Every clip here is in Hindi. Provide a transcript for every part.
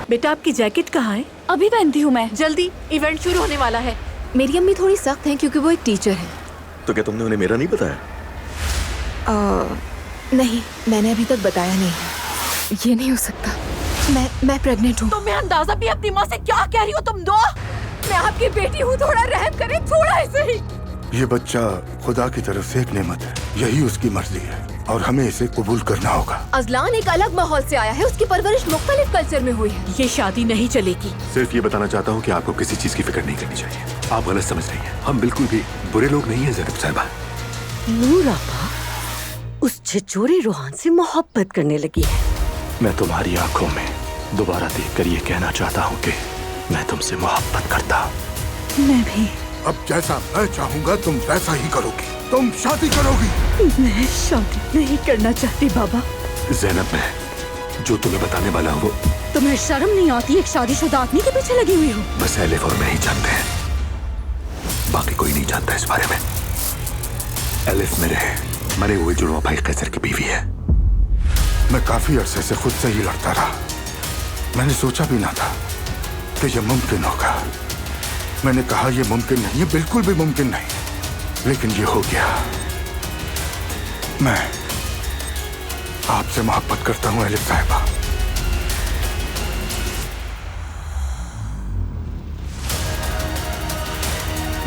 बेटा आपकी जैकेट कहाँ है? अभी पहनती हूँ मैं। जल्दी, इवेंट शुरू होने वाला है। मेरी अम्मी थोड़ी सख्त हैं क्योंकि वो एक टीचर है। तो क्या तुमने उन्हें मेरा नहीं बताया? नहीं, मैंने अभी तक बताया नहीं है। ये नहीं हो सकता। मैं प्रेग्नेंट हूँ। तुम्हें अंदाजा भी अपनी माँ से क्या कह रही हो तुम दो? मैं आपकी बेटी हूँ, थोड़ा रहम करें, थोड़ा ऐसे ही। ये बच्चा खुदा की तरफ से एक नेमत है, यही उसकी मर्जी है और हमें इसे कबूल करना होगा। अजलान एक अलग माहौल से आया है, उसकी परवरिश मुख्तलिफ कल्चर में हुई है। ये शादी नहीं चलेगी। सिर्फ ये बताना चाहता हूँ कि आपको किसी चीज की फिक्र नहीं करनी चाहिए। आप गलत समझ रही हैं। हम बिल्कुल भी बुरे लोग नहीं हैं ज़ैनब साहिबा। नूर आपा उस छिछोरे रूहान से मोहब्बत करने लगी है। मैं तुम्हारी आंखों में दोबारा देखकर ये कहना चाहता हूँ कि मैं तुमसे मोहब्बत करता हूँ। मैं भी। अब जैसा मैं चाहूँगा तुम वैसा ही करोगी। तुम शादी करोगी। मैं शादी नहीं करना चाहती बाबा। ज़ैनब, मैं जो तुम्हें बताने वाला हूँ वो तुम्हें शर्म नहीं आती एक शादीशुदा आदमी के पीछे लगी हुई हो? बस एलिफ और मैं ही जानते हैं, बाकी कोई नहीं जानता इस बारे में। एलिफ मेरे मरे हुए जुड़वा भाई कैसर की बीवी है। मैं काफी अरसे से खुद से ही लड़ता रहा। मैंने सोचा भी ना था कि ये मुमकिन होगा। मैंने कहा ये मुमकिन नहीं है, बिल्कुल भी मुमकिन नहीं, लेकिन ये हो गया। मैं आपसे मोहब्बत करता हूँ एलिफ साहिबा।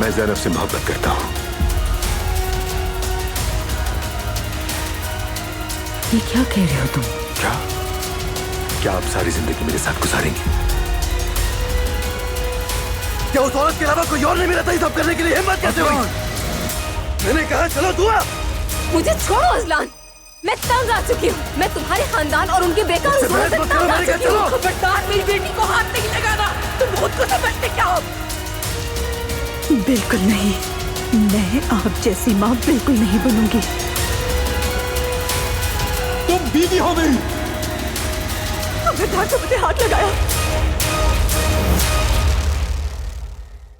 मैं ज़ैनब से मोहब्बत करता हूँ। ये क्या कह रहे हो तुम? क्या आप सारी जिंदगी मेरे साथ गुजारेंगी? क्या उस औरत के अलावा कोई और नहीं मिला था ये सब करने के लिए? हिम्मत कैसे हुई? मैंने कहा चलो दुआ। मुझे छोड़ो अजलान, मैं तंग आ चुकी हूँ। मैं तुम्हारे खानदान और उनके बेकार उसूलों से तंग आ चुकी हूँ। खबरदार मेरी बेटी को हाथ नहीं लगाना। तुम खुद को समझते क्या हो? बिल्कुल नहीं, मैं आप जैसी माँ बिल्कुल नहीं बनूंगी। तुम बीवी हो मेरी। खबरदार, तुमने हाथ लगाया।